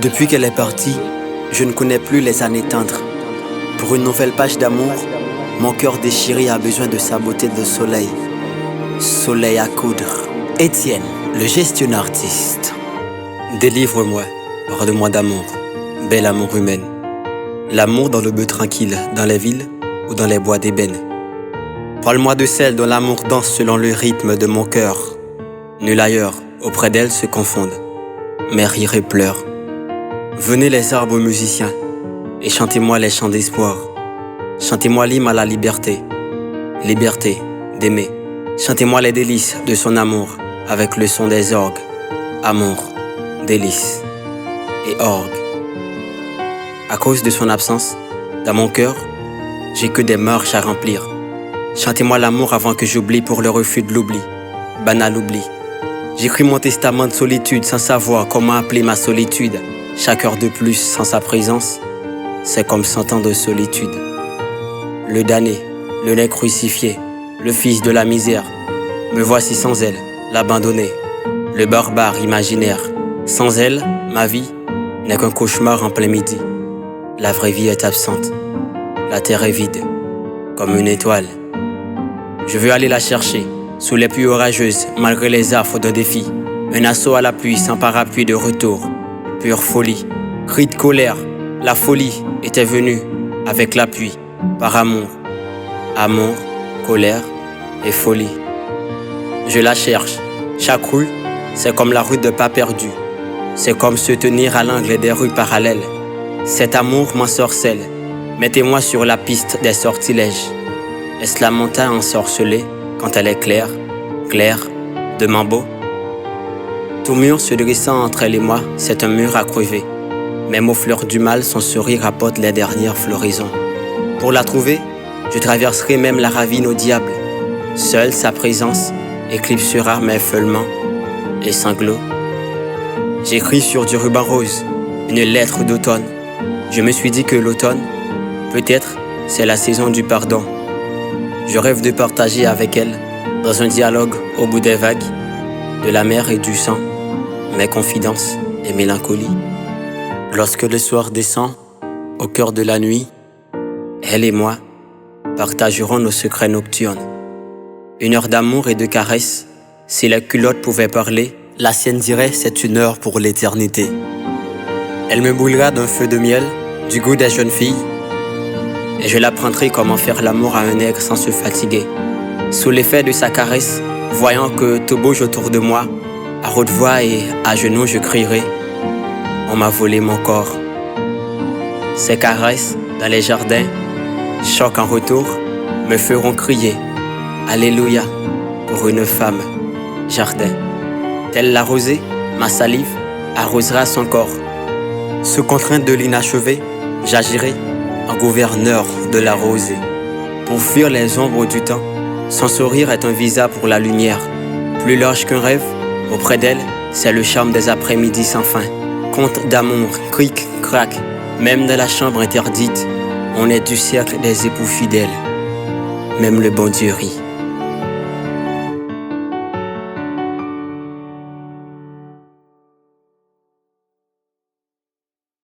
Depuis qu'elle est partie, je ne connais plus les années tendres. Pour une nouvelle page d'amour, mon cœur déchiré a besoin de sa beauté de soleil. Soleil à coudre. Étienne, le gestionnaire artiste. Délivre-moi, parle-moi d'amour, bel amour humaine. L'amour dans le bœuf tranquille, dans les villes ou dans les bois d'ébène. Parle-moi de celle dont l'amour danse selon le rythme de mon cœur. Nul ailleurs, auprès d'elle se confondent, mais rire et pleure. Venez les arbres musiciens, et chantez-moi les chants d'espoir. Chantez-moi l'hymne à la liberté, liberté d'aimer. Chantez-moi les délices de son amour, avec le son des orgues. Amour, délices et orgues. À cause de son absence, dans mon cœur, j'ai que des marches à remplir. Chantez-moi l'amour avant que j'oublie pour le refus de l'oubli, banal oubli. J'écris mon testament de solitude sans savoir comment appeler ma solitude. Chaque heure de plus sans sa présence, c'est comme 100 ans de solitude. Le damné, le nez crucifié, le fils de la misère, me voici sans elle, l'abandonné, le barbare imaginaire. Sans elle, ma vie n'est qu'un cauchemar en plein midi. La vraie vie est absente, la terre est vide, comme une étoile. Je veux aller la chercher, sous les pluies orageuses, malgré les affres d'un défi. Un assaut à la pluie sans parapluie de retour. Pure folie, cri de colère, la folie était venue avec la pluie, par amour. Amour, colère et folie. Je la cherche, chaque rue, c'est comme la rue de pas perdu. C'est comme se tenir à l'angle des rues parallèles. Cet amour m'ensorcelle, mettez-moi sur la piste des sortilèges. Est-ce la montagne ensorcelée quand elle est claire, claire, de mambo? Tout mur se dressant entre elle et moi, c'est un mur à crever. Même aux fleurs du mal, son sourire apporte les dernières floraisons. Pour la trouver, je traverserai même la ravine au diable. Seule sa présence éclipsera mes feulements et sanglots. J'écris sur du ruban rose, une lettre d'automne. Je me suis dit que l'automne, peut-être, c'est la saison du pardon. Je rêve de partager avec elle, dans un dialogue au bout des vagues, de la mer et du sang, mes confidences et mélancolies. Lorsque le soir descend, au cœur de la nuit, elle et moi partagerons nos secrets nocturnes. Une heure d'amour et de caresses, si la culotte pouvait parler, la sienne dirait c'est une heure pour l'éternité. Elle me brûlera d'un feu de miel, du goût des jeunes filles, et je l'apprendrai comment faire l'amour à un nègre sans se fatiguer. Sous l'effet de sa caresse, voyant que tout bouge autour de moi, à haute voix et à genoux je crierai, on m'a volé mon corps. Ces caresses dans les jardins, choc en retour, me feront crier Alléluia pour une femme, jardin. Telle la rosée, ma salive arrosera son corps. Sous contrainte de l'inachevé, j'agirai en gouverneur de la rosée. Pour fuir les ombres du temps, son sourire est un visa pour la lumière. Plus large qu'un rêve, auprès d'elle, c'est le charme des après-midi sans fin. Conte d'amour, cric, crac, même dans la chambre interdite, on est du cercle des époux fidèles. Même le bon Dieu rit.